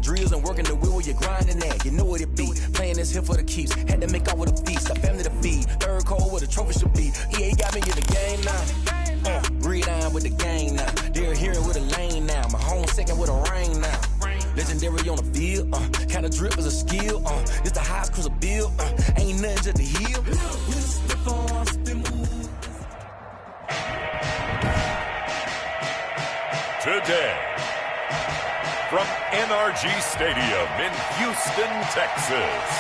Drills and working the wheel where you're grinding at. You know what it be. Playing this here for the keeps. Had to make out with a feast. A family to feed. Third cold where the trophy should be. EA got me in the game now. Read on with the game now. They're here with a lane now. My home second with a rain now. Legendary on the field. Kind of drip is a skill. It's the highest cruiser bill. Ain't nothing just to heal. Today, from NRG Stadium in Houston, Texas,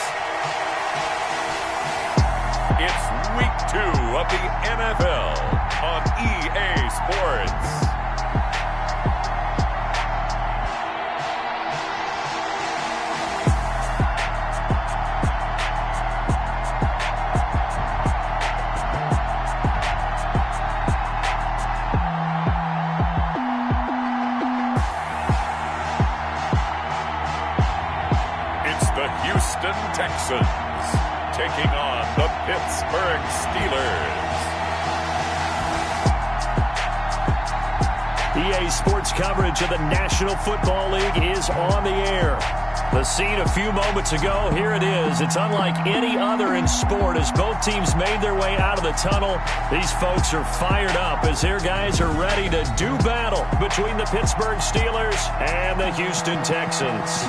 it's Week 2 of the NFL on EA Sports. Texans taking on the Pittsburgh Steelers. EA Sports coverage of the National Football League is on the air. The scene a few moments ago, here it is. It's unlike any other in sport as both teams made their way out of the tunnel. These folks are fired up as their guys are ready to do battle between the Pittsburgh Steelers and the Houston Texans.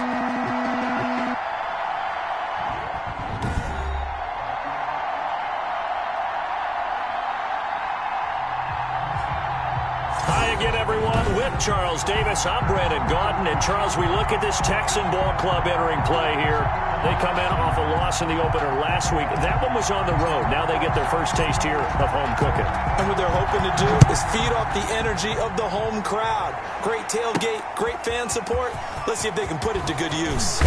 Charles Davis, I'm Brandon Gaudin, and Charles, we look at this Texan ball club entering play here. They come in off a loss in the opener last week. That one was on the road. Now they get their first taste here of home cooking. And what they're hoping to do is feed off the energy of the home crowd. Great tailgate, great fan support. Let's see if they can put it to good use.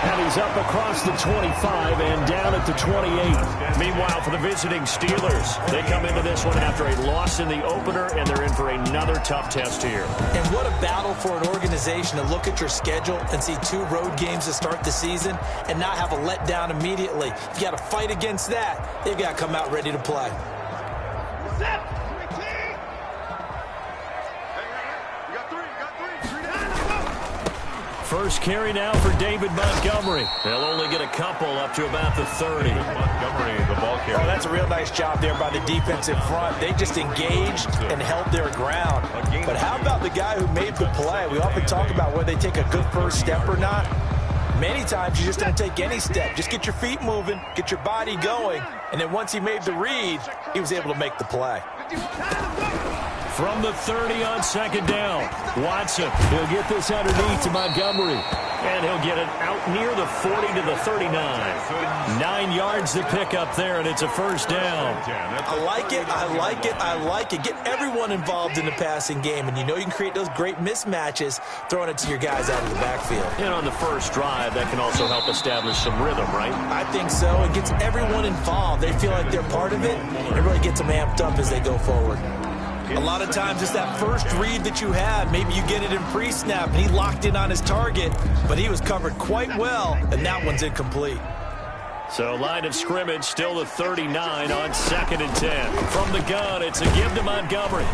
And he's up across the 25 and down at the 28. Meanwhile, for the visiting Steelers, they come into this one after a loss in the opener, and they're in for another tough test here. And what a battle for an organization to look at your schedule and see 2 road games to start the season and not have a letdown immediately. You got to fight against that. They've got to come out ready to play. First carry now for David Montgomery. They'll only get a couple up to about the 30. Montgomery, the ball carrier. Oh, that's a real nice job there by the defensive front. They just engaged and held their ground. But how about the guy who made the play? We often talk about whether they take a good first step or not. Many times you just don't take any step. Just get your feet moving, get your body going, and then once he made the read, he was able to make the play. From the 30 on second down, Watson, he'll get this underneath to Montgomery. And he'll get it out near the 40 to the 39. 9 yards to pick up there, and it's a first down. I like it, I like it, I like it. Get everyone involved in the passing game, and you know you can create those great mismatches throwing it to your guys out of the backfield. And on the first drive, that can also help establish some rhythm, right? I think so. It gets everyone involved. They feel like they're part of it, and it really gets them amped up as they go forward. A lot of times it's that first read that you have. Maybe you get it in pre-snap, and he locked in on his target, but he was covered quite well, and that one's incomplete. So line of scrimmage, still the 39 on 2nd and 10. From the gun, it's a give to Montgomery.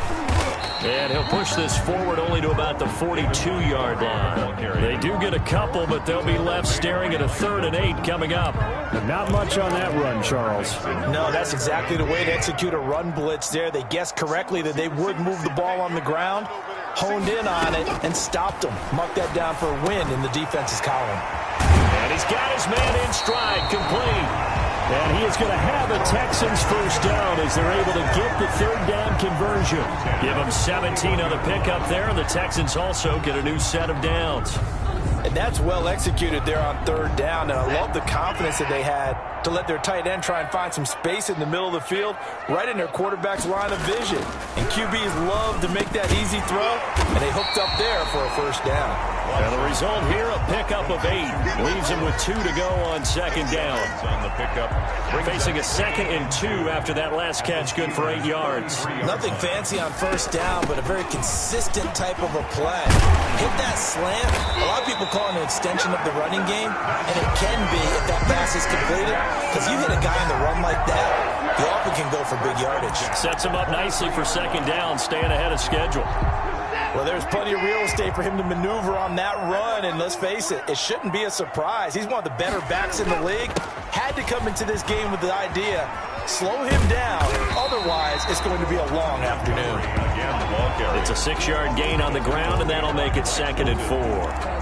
And he'll push this forward only to about the 42-yard line. They do get a couple, but they'll be left staring at a 3rd and 8 coming up. Not much on that run, Charles. No, that's exactly the way to execute a run blitz there. They guessed correctly that they would move the ball on the ground, honed in on it, and stopped them. Mark that down for a win in the defense's column. And he's got his man in stride, complete. And he is going to have a Texans first down as they're able to get the 3rd down conversion. Give them 17 on the pickup there, and the Texans also get a new set of downs. And that's well executed there on 3rd down, and I love the confidence that they had to let their tight end try and find some space in the middle of the field, right in their quarterback's line of vision. And QBs love to make that easy throw, and they hooked up there for a first down. And the result here, a pickup of 8. Leaves him with 2 to go on second down. On the pickup. Facing a 2nd and 2 after that last catch, good for 8 yards. Nothing fancy on first down, but a very consistent type of a play. Hit that slant. A lot of people call it an extension of the running game, and it can be if that pass is completed, because you hit a guy on the run like that, he often can go for big yardage. Sets him up nicely for second down, staying ahead of schedule. Well, there's plenty of real estate for him to maneuver on that run, and let's face it, it shouldn't be a surprise. He's one of the better backs in the league. Had to come into this game with the idea, slow him down, otherwise it's going to be a long afternoon. It's a 6-yard gain on the ground, and that'll make it 2nd and 4.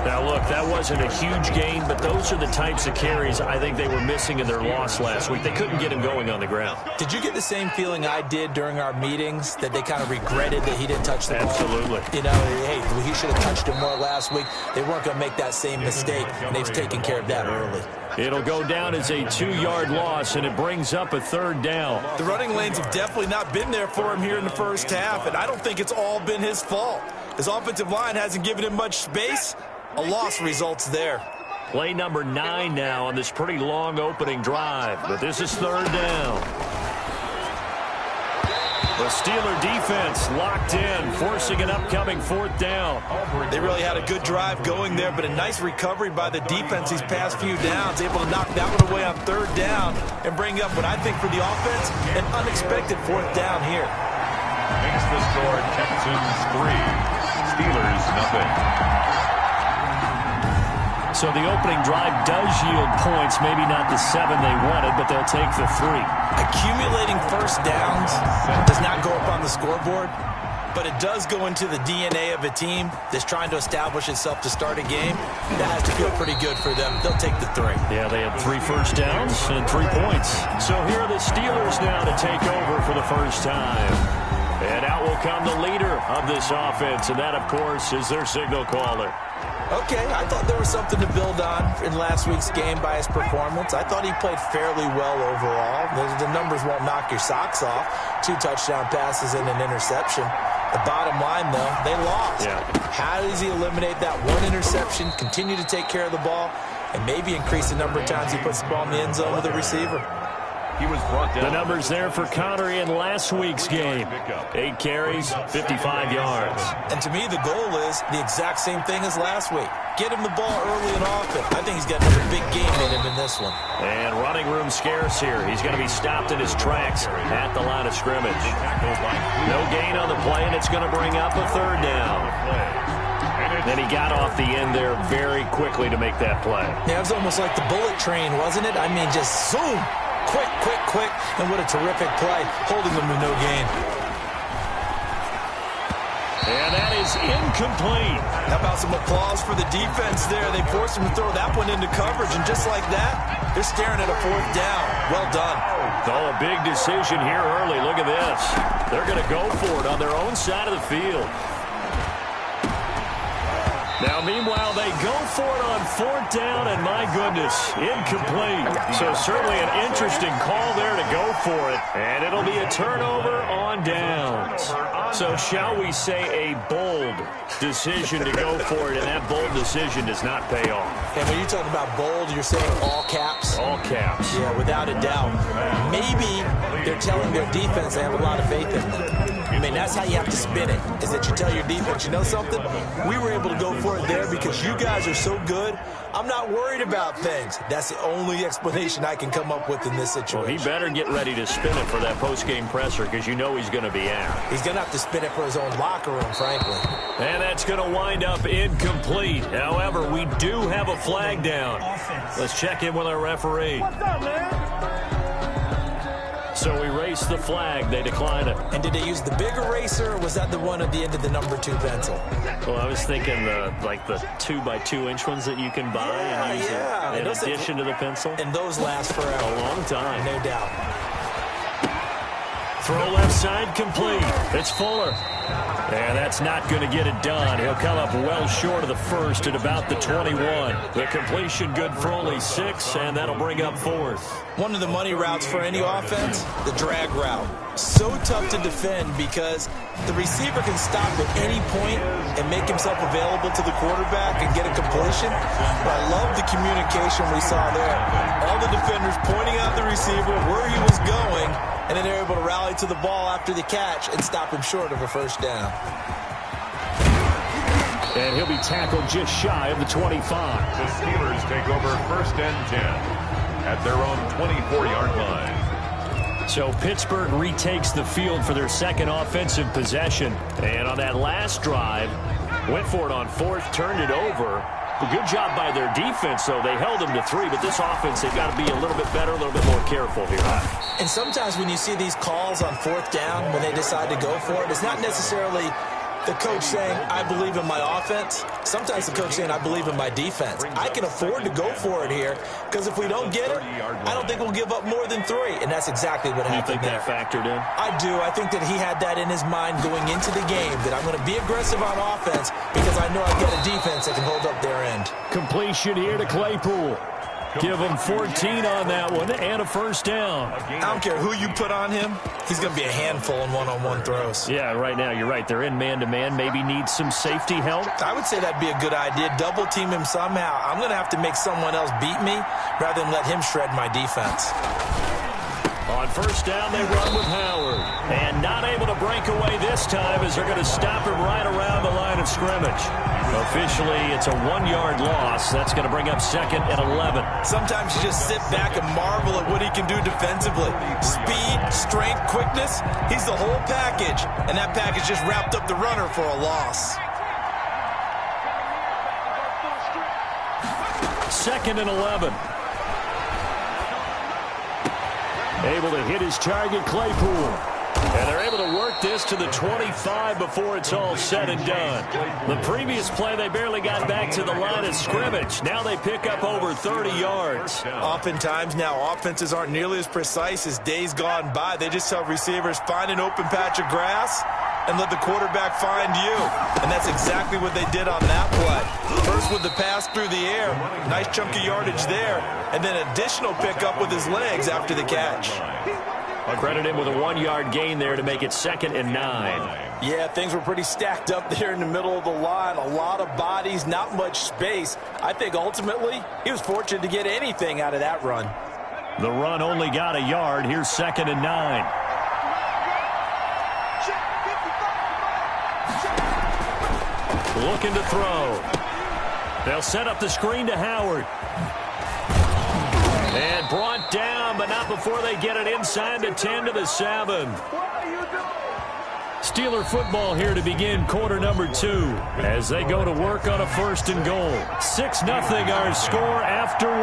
Now, look, that wasn't a huge gain, but those are the types of carries I think they were missing in their loss last week. They couldn't get him going on the ground. Did you get the same feeling I did during our meetings, that they kind of regretted that he didn't touch the ball? Absolutely. You know, hey, he should have touched it more last week. They weren't going to make that same mistake, and they've taken care of that early. It'll go down as a 2-yard loss, and it brings up a 3rd down. The running lanes have definitely not been there for him here in the first half, and I don't think it's all been his fault. His offensive line hasn't given him much space. A loss results there. Play number 9 now on this pretty long opening drive, but this is 3rd down. The Steeler defense locked in, forcing an upcoming 4th down. They really had a good drive going there, but a nice recovery by the defense these past few downs, able to knock that one away on 3rd down and bring up what I think for the offense, an unexpected 4th down here. Makes the score Texans 3, Steelers nothing. So the opening drive does yield points, maybe not the 7 they wanted, but they'll take the 3. Accumulating first downs does not go up on the scoreboard, but it does go into the DNA of a team that's trying to establish itself to start a game. That has to feel pretty good for them. They'll take the 3. Yeah, they had 3 first downs and 3 points. So here are the Steelers now to take over for the first time. And out will come the leader of this offense, and that, of course, is their signal caller. Okay, I thought there was something to build on in last week's game by his performance. I thought he played fairly well overall. The numbers won't knock your socks off. 2 touchdown passes and an interception. The bottom line, though, they lost. Yeah. How does he eliminate that 1 interception, continue to take care of the ball, and maybe increase the number of times he puts the ball in the end zone with a receiver? He was brought down. The numbers there for Connery in last week's game. 8 carries, 55 yards. And to me, the goal is the exact same thing as last week. Get him the ball early and often. I think he's got another big game in him in this one. And running room scarce here. He's going to be stopped in his tracks at the line of scrimmage. No gain on the play, and it's going to bring up a 3rd down. Then he got off the end there very quickly to make that play. Yeah, it was almost like the bullet train, wasn't it? I mean, just zoom. Quick, quick, quick. And what a terrific play, holding them to no gain. And that is incomplete. How about some applause for the defense there? They forced him to throw that one into coverage, and just like that, they're staring at a 4th down. Well done. Oh, a big decision here early. Look at this. They're going to go for it on their own side of the field. Now, meanwhile, they go for it on 4th down, and my goodness, incomplete. So certainly an interesting call there to go for it, and it'll be a turnover on downs. So shall we say a bold decision to go for it, and that bold decision does not pay off. And when you talk about bold, you're saying all caps? All caps. Yeah, without a doubt. Maybe they're telling their defense they have a lot of faith in them. I mean, that's how you have to spin it, is that you tell your defense, you know something? We were able to go for it there because you guys are so good. I'm not worried about things. That's the only explanation I can come up with in this situation. Well, he better get ready to spin it for that post-game presser because you know he's going to be out. He's going to have to spin it for his own locker room, frankly. And that's going to wind up incomplete. However, we do have a flag down. Let's check in with our referee. What's up, man? So we race the flag. They decline it. And did they use the big eraser, or was that the one at the end of the number 2 pencil? Well, I was thinking the 2x2-inch ones that you can buy and use in addition to the pencil. And those last forever. A long time. No doubt. Throw left side complete. It's Fuller. And that's not going to get it done. He'll come up well short of the first at about the 21. The completion good for only 6, and that'll bring up 4th. One of the money routes for any offense, the drag route. So tough to defend because the receiver can stop at any point and make himself available to the quarterback and get a completion. But I love the communication we saw there. All the defenders pointing out the receiver, where he was going, and then they're able to rally to the ball after the catch and stop him short of a first down. And he'll be tackled just shy of the 25. The Steelers take over 1st and 10 at their own 24-yard line. So Pittsburgh retakes the field for their second offensive possession. And on that last drive, went for it on 4th, turned it over. A good job by their defense, though. They held them to 3, but this offense, they've got to be a little bit better, a little bit more careful here. And sometimes when you see these calls on 4th down, when they decide to go for it, it's not necessarily the coach saying, I believe in my offense. Sometimes the coach saying, I believe in my defense. I can afford to go for it here because if we don't get it, I don't think we'll give up more than 3. And that's exactly what happened there. You think that factored in? I do. I think that he had that in his mind going into the game, that I'm going to be aggressive on offense because I know I've got a defense that can hold up their end. Completion here to Claypool. Give him 14 on that one and a first down. I don't care who you put on him. He's going to be a handful in one-on-one throws. Yeah, right now you're right. They're in man-to-man. Maybe needs some safety help. I would say that'd be a good idea. Double team him somehow. I'm going to have to make someone else beat me rather than let him shred my defense. On first down, they run with Howard. And not able to break away this time as they're going to stop him right around the line of scrimmage. Officially, it's a 1-yard loss. That's going to bring up 2nd and 11. Sometimes you just sit back and marvel at what he can do defensively. Speed, strength, quickness. He's the whole package. And that package just wrapped up the runner for a loss. 2nd and 11. Able to hit his target, Claypool. And they're able to work this to the 25 before it's all said and done. The previous play, they barely got back to the line of scrimmage. Now they pick up over 30 yards. Oftentimes now, offenses aren't nearly as precise as days gone by. They just tell receivers, find an open patch of grass and let the quarterback find you. And that's exactly what they did on that play. First with the pass through the air, nice chunk of yardage there, and then additional pickup with his legs after the catch. Credit him with a 1-yard gain there to make it 2nd and 9. Yeah, things were pretty stacked up there in the middle of the line. A lot of bodies, not much space. I think ultimately he was fortunate to get anything out of that run. The run only got a yard. Here's 2nd and 9. Looking to throw. They'll set up the screen to Howard. And brought down, but not before they get it inside the 10 to the 7. Steeler football here to begin quarter number 2 as they go to work on a 1st and goal. 6-0 our score after 1.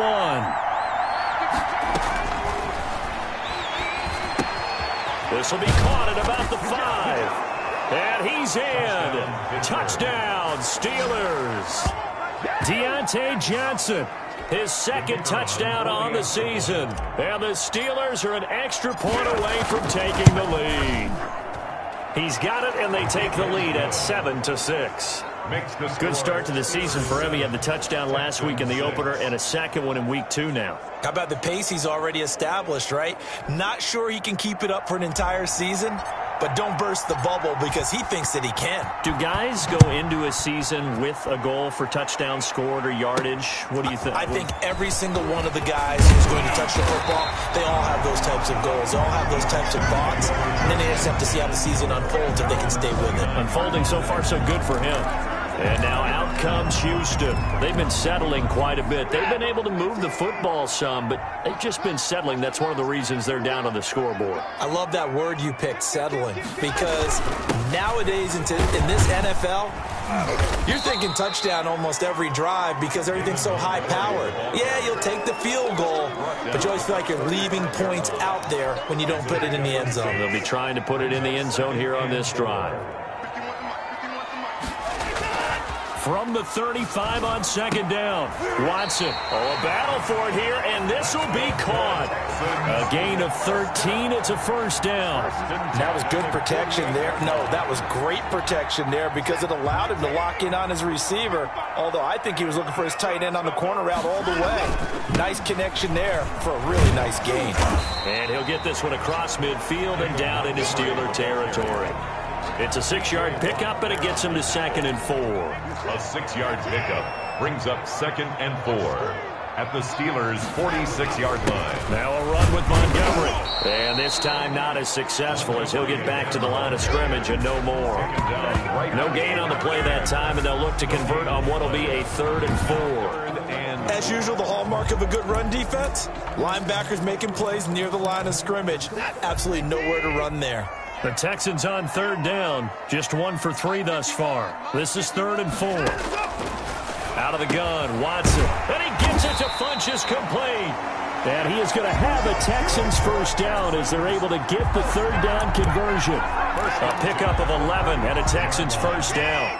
This will be caught at about the 5. And he's in. Touchdown, Steelers. Deontay Johnson. His 2nd touchdown on the season. And the Steelers are an extra point away from taking the lead. He's got it, and they take the lead at 7-6. Good start to the season for him. He had the touchdown last week in the opener and a 2nd one in week 2 now. How about the pace he's already established, right? Not sure he can keep it up for an entire season, but don't burst the bubble because he thinks that he can. Do guys go into a season with a goal for touchdowns scored or yardage? What do you think? I think every single one of the guys who's going to touch the football, they all have those types of goals. They all have those types of thoughts. And then they just have to see how the season unfolds if they can stay with it. Unfolding so far so good for him. And now out comes Houston. They've been settling quite a bit. They've been able to move the football some, but they've just been settling. That's one of the reasons they're down on the scoreboard. I love that word you picked, settling, because nowadays in this NFL, you're thinking touchdown almost every drive because everything's so high-powered. Yeah, you'll take the field goal, but you always feel like you're leaving points out there when you don't put it in the end zone. They'll be trying to put it in the end zone here on this drive. from the 35 on second down. Watson, a battle for it here, and this will be caught. A gain of 13. It's a first down. That was good protection there. No, that was great protection there because it allowed him to lock in on his receiver, although I think he was looking for his tight end on the corner route all the way. Nice connection there for a really nice gain. And he'll get this one across midfield and down into Steeler territory. It's a 6-yard pickup, and it gets him to 2nd and 4. A 6-yard pickup brings up 2nd and 4 at the Steelers' 46-yard line. Now a run with Montgomery. And this time not as successful as he'll get back to the line of scrimmage and no more. No gain on the play that time, and they'll look to convert on what will be a 3rd and 4. As usual, the hallmark of a good run defense, linebackers making plays near the line of scrimmage. Absolutely nowhere to run there. The Texans on 3rd down, just 1 for 3 thus far. This is 3rd and 4. Out of the gun, Watson, and he gets it to Funchess complete. And he is going to have a Texans first down as they're able to get the 3rd down conversion. A pickup of 11 and a Texans first down.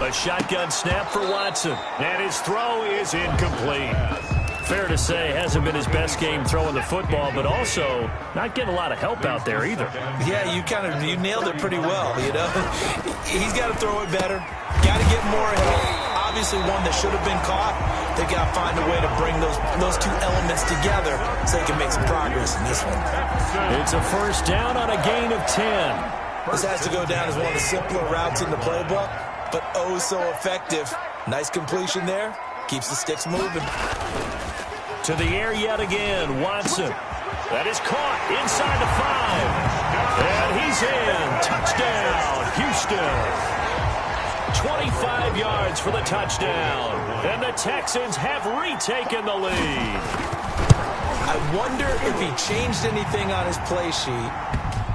A shotgun snap for Watson, and his throw is incomplete. Fair to say, hasn't been his best game throwing the football, but also not getting a lot of help out there either. Yeah, you nailed it pretty well, you know. He's got to throw it better. Got to get more help. Obviously one that should have been caught. They got to find a way to bring those two elements together so they can make some progress in this one. It's a first down on a gain of 10. This has to go down as one of the simpler routes in the playbook, but oh so effective. Nice completion there. Keeps the sticks moving. To the air yet again, Watson. That is caught inside the 5. And he's in. Touchdown, Houston. 25 yards for the touchdown. And the Texans have retaken the lead. I wonder if he changed anything on his play sheet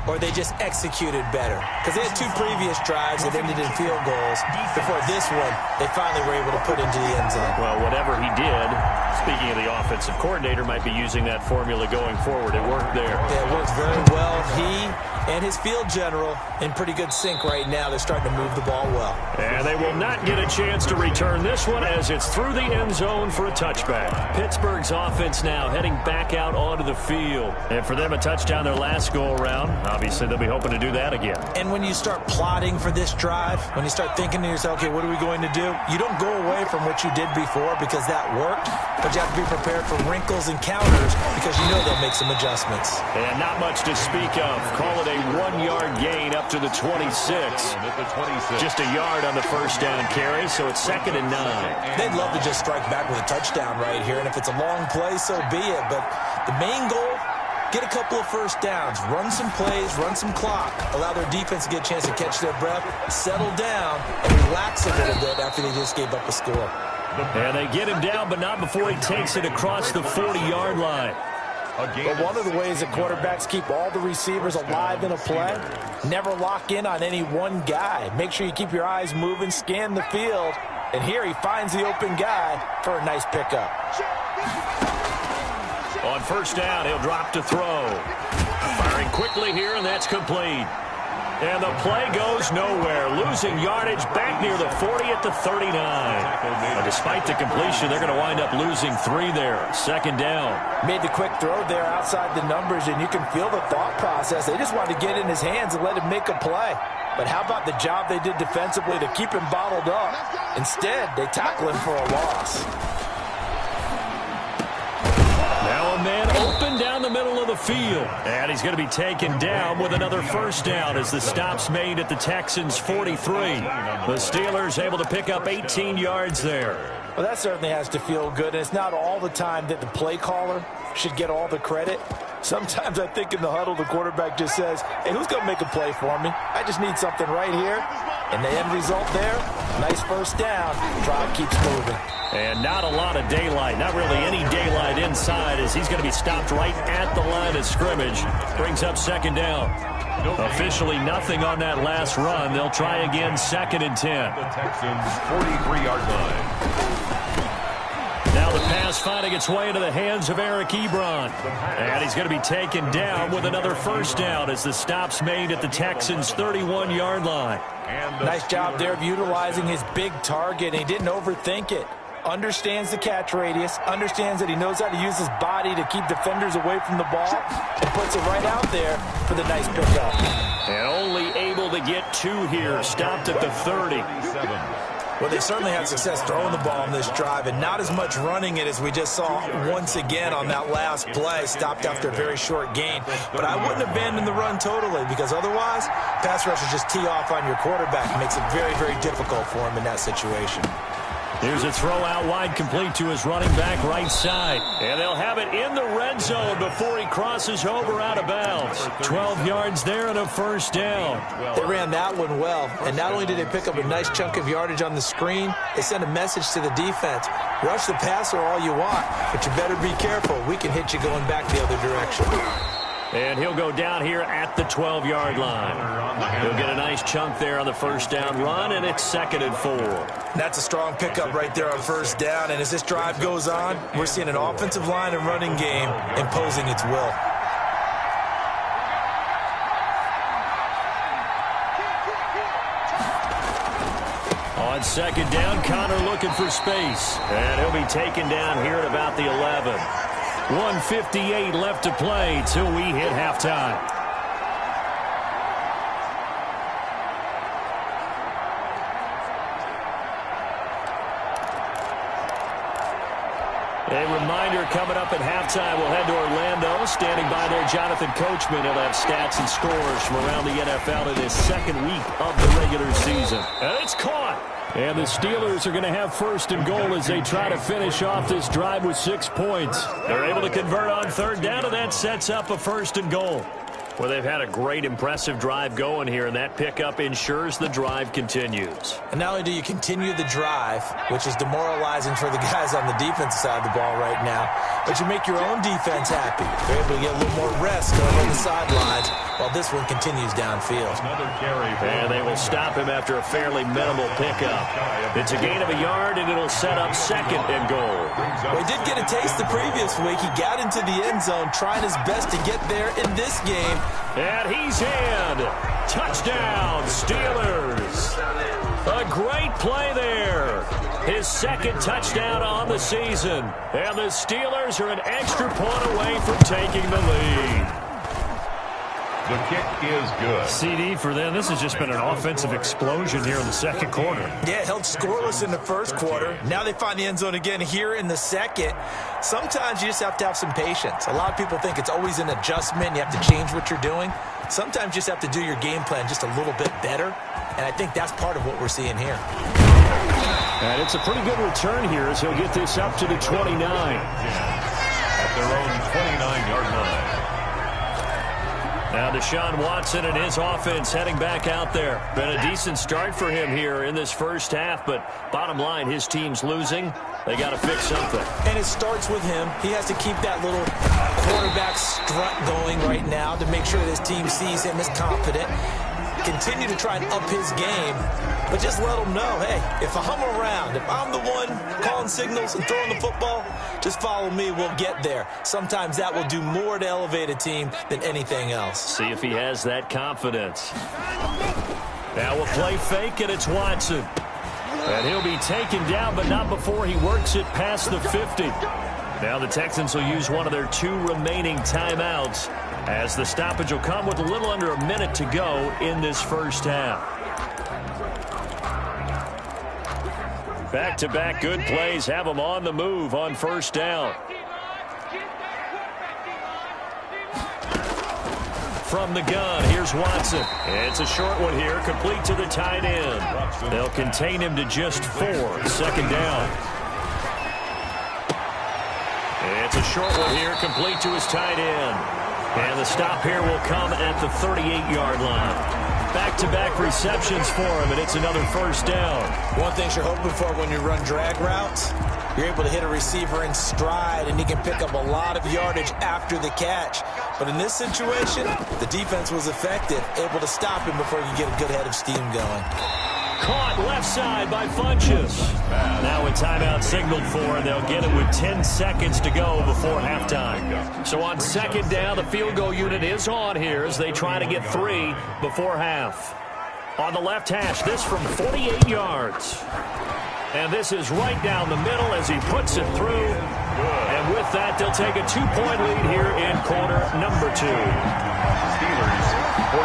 or they just executed better. Because they had 2 previous drives that ended in field goals. Before this one, they finally were able to put into the end zone. Well, whatever he did, speaking of the offensive coordinator, might be using that formula going forward. It worked there. Yeah, it worked very well. He and his field general in pretty good sync right now. They're starting to move the ball well. And they will not get a chance to return this one as it's through the end zone for a touchback. Pittsburgh's offense now heading back out onto the field. And for them, a touchdown their last go-around. Obviously, they'll be hoping to do that again. And when you start plotting for this drive, when you start thinking to yourself, okay, what are we going to do? You don't go away from what you did before because that worked, but you have to be prepared for wrinkles and counters because you know they'll make some adjustments. And not much to speak of. Call it a 1-yard gain up to the 26. Just a yard on the first down carry, so it's 2nd and 9. They'd love to just strike back with a touchdown right here, and if it's a long play, so be it. But the main goal, get a couple of first downs, run some plays, run some clock, allow their defense to get a chance to catch their breath, settle down, and relax a little bit after they just gave up a score. And they get him down, but not before he takes it across the 40-yard line. But one of the ways that quarterbacks keep all the receivers alive in a play, never lock in on any one guy. Make sure you keep your eyes moving, scan the field, and here he finds the open guy for a nice pickup. On first down, he'll drop to throw. Firing quickly here, and that's complete. And the play goes nowhere. Losing yardage back near the 40 at the 39. But despite the completion, they're going to wind up losing 3 there. 2nd down. Made the quick throw there outside the numbers, and you can feel the thought process. They just wanted to get in his hands and let him make a play. But how about the job they did defensively to keep him bottled up? Instead, they tackle him for a loss. Now a man open down the middle of the field. And he's going to be taken down with another first down as the stop's made at the Texans' 43. The Steelers able to pick up 18 yards there. Well, that certainly has to feel good. And it's not all the time that the play caller should get all the credit. Sometimes I think in the huddle, the quarterback just says, hey, who's going to make a play for me? I just need something right here. And the end result there, nice first down. Drive keeps moving. And not a lot of daylight, not really any daylight inside as he's going to be stopped right at the line of scrimmage. Brings up 2nd down. Officially nothing on that last run. They'll try again 2nd and 10. The Texans' 43-yard line. Now the pass finding its way into the hands of Eric Ebron. And he's going to be taken down with another first down as the stop's made at the Texans' 31-yard line. Nice job there of utilizing his big target. He didn't overthink it. Understands the catch radius, understands that he knows how to use his body to keep defenders away from the ball, and puts it right out there for the nice pickup. And only able to get 2 here, stopped at the 30. Well, they certainly had success throwing the ball on this drive, and not as much running it as we just saw once again on that last play, stopped after a very short gain. But I wouldn't abandon the run totally, because otherwise, pass rushers just tee off on your quarterback. It makes it very, very difficult for him in that situation. Here's a throw out wide, complete to his running back right side. And they'll have it in the red zone before he crosses over out of bounds. 12 yards there and a first down. They ran that one well. And not only did they pick up a nice chunk of yardage on the screen, they sent a message to the defense. Rush the passer all you want, but you better be careful. We can hit you going back the other direction. And he'll go down here at the 12-yard line. He'll get a nice chunk there on the first down run, and it's 2nd and 4. That's a strong pickup right there on first down. And as this drive goes on, we're seeing an offensive line and running game imposing its will. On 2nd down, Connor looking for space. And he'll be taken down here at about the 11. 1:58 left to play till we hit halftime. A reminder coming up at halftime, we'll head to Orlando. Standing by there, Jonathan Coachman. He'll have stats and scores from around the NFL in his 2nd week of the regular season. And it's caught. And the Steelers are going to have 1st and goal as they try to finish off this drive with 6 points. They're able to convert on 3rd down, and that sets up a 1st and goal. Well, they've had a great, impressive drive going here, and that pickup ensures the drive continues. And not only do you continue the drive, which is demoralizing for the guys on the defensive side of the ball right now, but you make your own defense happy. They're able to get a little more rest over on the sidelines while this one continues downfield. And they will stop him after a fairly minimal pickup. It's a gain of a yard, and it'll set up 2nd and goal. Well, he did get a taste the previous week. He got into the end zone, trying his best to get there in this game. And he's in. Touchdown, Steelers. A great play there. His 2nd touchdown on the season. And the Steelers are an extra point away from taking the lead. The kick is good. CD for them. This has just been an offensive explosion here in the 2nd quarter. Yeah, held scoreless in the 1st quarter. Now they find the end zone again here in the 2nd. Sometimes you just have to have some patience. A lot of people think it's always an adjustment. You have to change what you're doing. Sometimes you just have to do your game plan just a little bit better. And I think that's part of what we're seeing here. And it's a pretty good return here as he'll get this up to the 29. At their own 29-yard line. Now Deshaun Watson and his offense heading back out there. Been a decent start for him here in this 1st half, but bottom line, his team's losing. They got to fix something. And it starts with him. He has to keep that little quarterback strut going right now to make sure that his team sees him as confident. Continue to try and up his game, but just let him know, hey, if I'm around, if I'm the one calling signals and throwing the football, just follow me, we'll get there. Sometimes that will do more to elevate a team than anything else. See if he has that confidence. Now we'll play fake, and it's Watson. And he'll be taken down, but not before he works it past the 50. Now the Texans will use one of their 2 remaining timeouts, as the stoppage will come with a little under a minute to go in this 1st half. Back-to-back good plays have them on the move on 1st down. From the gun, here's Watson. It's a short one here, complete to the tight end. They'll contain him to just 4. 2nd down. It's a short one here, complete to his tight end. And the stop here will come at the 38-yard line. Back-to-back receptions for him, and it's another 1st down. One thing you're hoping for when you run drag routes, you're able to hit a receiver in stride, and he can pick up a lot of yardage after the catch. But in this situation, the defense was effective, able to stop him before you get a good head of steam going. Caught left side by Funchess. Now a timeout signaled for, and they'll get it with 10 seconds to go before halftime. So on second down, the field goal unit is on here as they try to get 3 before half. On the left hash, this from 48 yards. And this is right down the middle as he puts it through. And with that, they'll take a 2-point lead here in quarter number 2.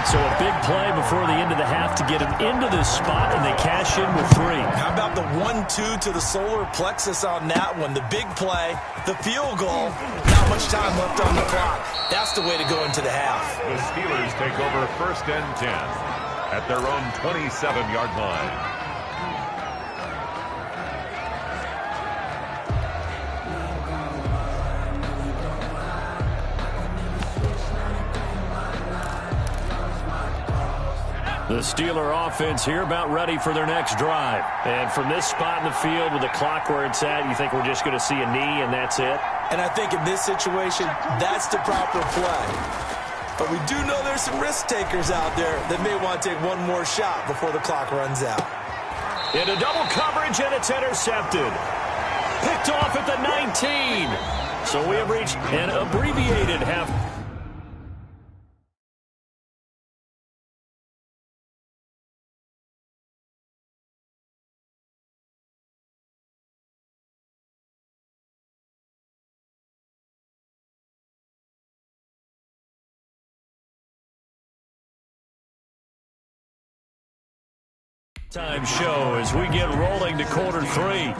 So a big play before the end of the half to get him into this spot, and they cash in with 3. How about the 1-2 to the solar plexus on that one? The big play, the field goal, not much time left on the clock. That's the way to go into the half. The Steelers take over 1st and 10 at their own 27-yard line. The Steeler offense here about ready for their next drive. And from this spot in the field with the clock where it's at, you think we're just going to see a knee and that's it? And I think in this situation, that's the proper play. But we do know there's some risk takers out there that may want to take one more shot before the clock runs out. Into double coverage, and it's intercepted. Picked off at the 19. So we have reached an abbreviated half. Time show as we get rolling to quarter 3.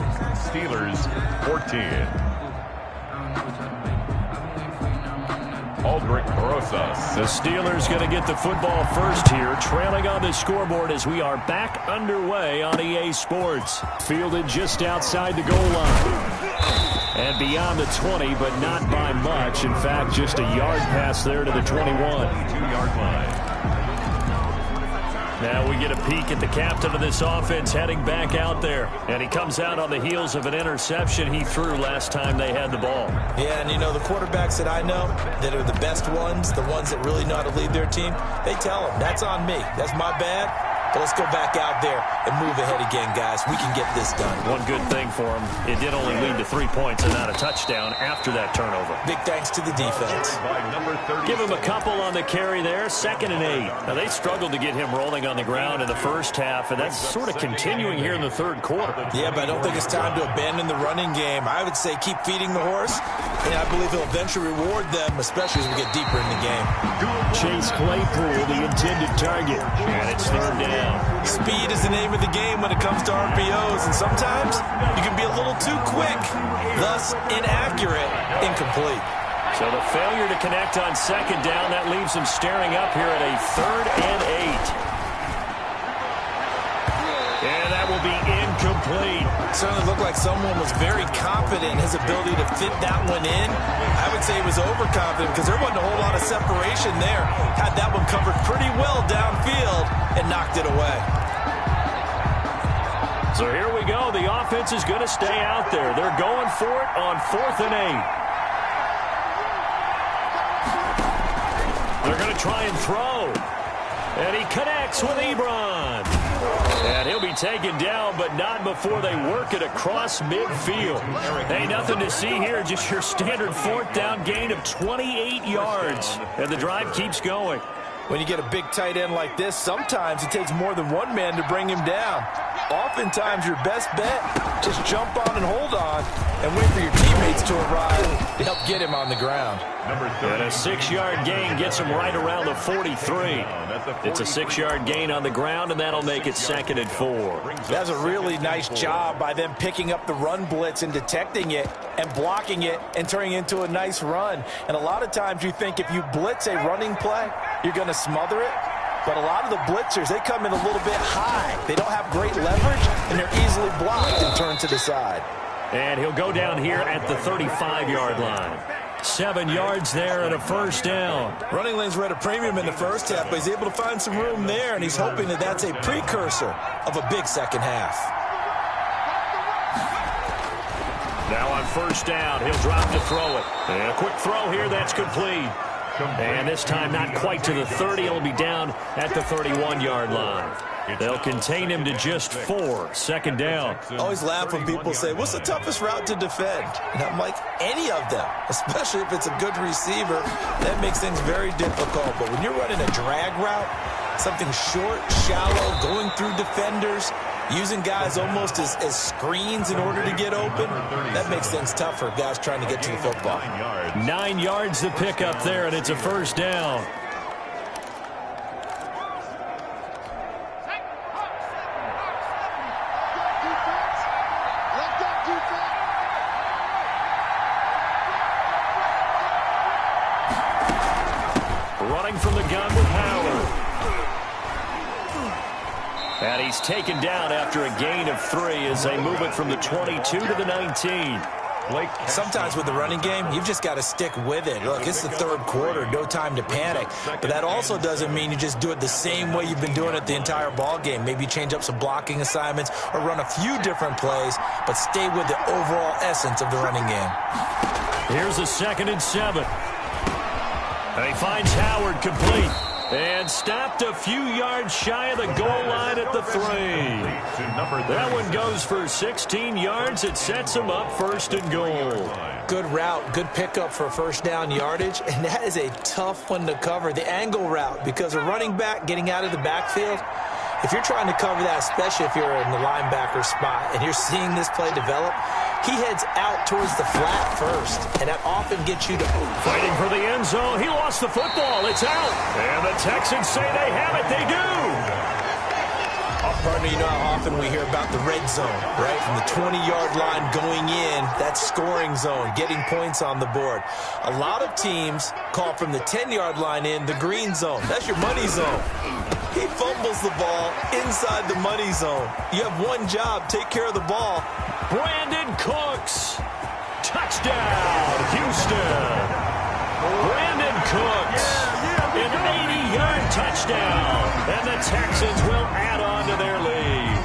Steelers 14. Aldrich Rosas. The Steelers going to get the football first here, trailing on the scoreboard as we are back underway on EA Sports. Fielded just outside the goal line. And beyond the 20, but not by much. In fact, just a yard pass there to the 21-yard line. Now we get a peek at the captain of this offense heading back out there. And he comes out on the heels of an interception he threw last time they had the ball. Yeah, and you know, the quarterbacks that I know that are the best ones, the ones that really know how to lead their team, they tell them, that's on me. That's my bad. But let's go back out there and move ahead again, guys. We can get this done. One good thing for him, it did only lead to 3 points and not a touchdown after that turnover. Big thanks to the defense. Give him a couple on the carry there, 2nd and 8. Now, they struggled to get him rolling on the ground in the first half, and that's sort of continuing here in the third quarter. Yeah, but I don't think it's time to abandon the running game. I would say keep feeding the horse, and I believe he'll eventually reward them, especially as we get deeper in the game. Chase Claypool, the intended target, and it's 3rd down. Speed is the name of the game when it comes to RPOs, and sometimes you can be a little too quick, thus inaccurate, incomplete. So the failure to connect on 2nd down, that leaves them staring up here at a 3rd and 8. And that will be incomplete. Certainly looked like someone was very confident in his ability to fit that one in. I would say he was overconfident because there wasn't a whole lot of separation there. Had that one covered pretty well downfield and knocked it away. So here we go. The offense is going to stay out there. They're going for it on 4th and 8. They're going to try and throw. And he connects with Ebron. And he'll be taken down, but not before they work it across midfield. Hey, nothing to see here. Just your standard 4th down gain of 28 yards. And the drive keeps going. When you get a big tight end like this, sometimes it takes more than one man to bring him down. Oftentimes, your best bet, just jump on and hold on and wait for your teammates to arrive to help get him on the ground. And a 6-yard gain gets him right around the 43. It's a 6-yard gain on the ground, and that'll make it 2nd and 4. That's a really nice job by them picking up the run blitz and detecting it and blocking it and turning it into a nice run. And a lot of times you think if you blitz a running play, you're going to smother it. But a lot of the blitzers, they come in a little bit high. They don't have great leverage, and they're easily blocked and turned to the side. And he'll go down here at the 35-yard line. 7 yards there and a 1st down. Running lanes were at a premium in the first half, but he's able to find some room there, and he's hoping that that's a precursor of a big second half. Now on 1st down, he'll drop to throw it. And a quick throw here, that's complete. And this time not quite to the 30. It'll be down at the 31-yard line. They'll contain him to just 4. Second down. I always laugh when people say, what's the toughest route to defend? And I'm like, any of them, especially if it's a good receiver. That makes things very difficult. But when you're running a drag route, something short, shallow, going through defenders, using guys almost as screens in order to get open, that makes things tough for guys trying to get to the football. 9 yards to pick up there, and it's a first down. Running from the gun with Howard. And he's taken down after a gain of 3 as they move it from the 22 to the 19. Sometimes with the running game, you've just got to stick with it. Look, it's the third quarter, no time to panic. But that also doesn't mean you just do it the same way you've been doing it the entire ball game. Maybe change up some blocking assignments or run a few different plays, but stay with the overall essence of the running game. Here's a 2nd and 7. And he finds Howard complete. And stopped a few yards shy of the goal line at the 3. That one goes for 16 yards. It sets him up 1st and goal. Good route, good pickup for first down yardage, and that is a tough one to cover, the angle route, because a running back getting out of the backfield, if you're trying to cover that, especially if you're in the linebacker spot and you're seeing this play develop, he heads out towards the flat first, and that often gets you to fighting for the end zone. He lost the football. It's out. And the Texans say they have it. They do. Partner, you know how often we hear about the red zone, right? From the 20-yard line going in, that scoring zone, getting points on the board. A lot of teams call from the 10-yard line in the green zone. That's your money zone. He fumbles the ball inside the money zone. You have one job, take care of the ball. Brandon Cooks. Touchdown, Houston. Brandon Cooks. An 80-yard touchdown. And the Texans will add on to their lead.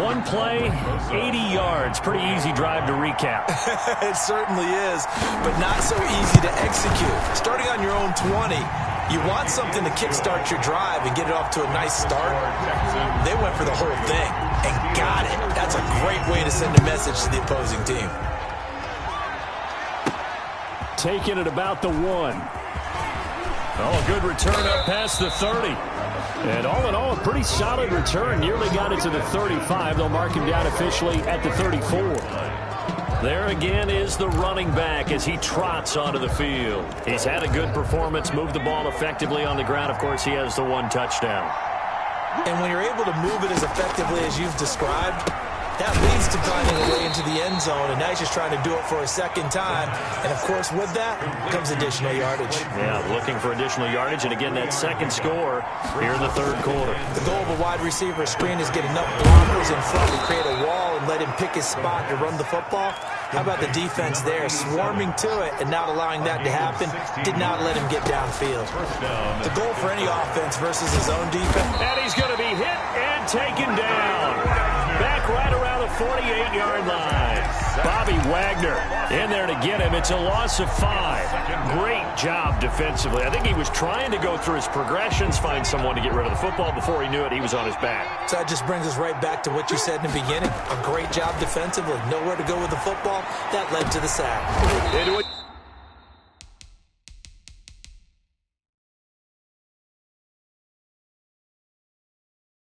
One play, 80 yards. Pretty easy drive to recap. It certainly is, but not so easy to execute. Starting on your own 20, you want something to kickstart your drive and get it off to a nice start. They went for the whole thing and got it. That's a great way to send a message to the opposing team. Taking it about the 1. Oh, a good return up past the 30. And all in all, a pretty solid return. Nearly got it to the 35. They'll mark him down officially at the 34. There again is the running back as he trots onto the field. He's had a good performance, moved the ball effectively on the ground. Of course, he has the 1 touchdown. And when you're able to move it as effectively as you've described, that leads to finding a way into the end zone, and now he's just trying to do it for a second time. And, of course, with that comes additional yardage. Yeah, looking for additional yardage, and again, that second score here in the third quarter. The goal of a wide receiver screen is get enough blockers in front to create a wall and let him pick his spot to run the football. How about the defense there, swarming to it and not allowing that to happen, did not let him get downfield. The goal for any offense versus his own defense. And he's going to be hit and taken down. Back right around the 48-yard line. Bobby Wagner in there to get him. It's a loss of 5. Great job defensively. I think he was trying to go through his progressions, find someone to get rid of the football. Before he knew it, he was on his back. So that just brings us right back to what you said in the beginning. A great job defensively. Nowhere to go with the football. That led to the sack.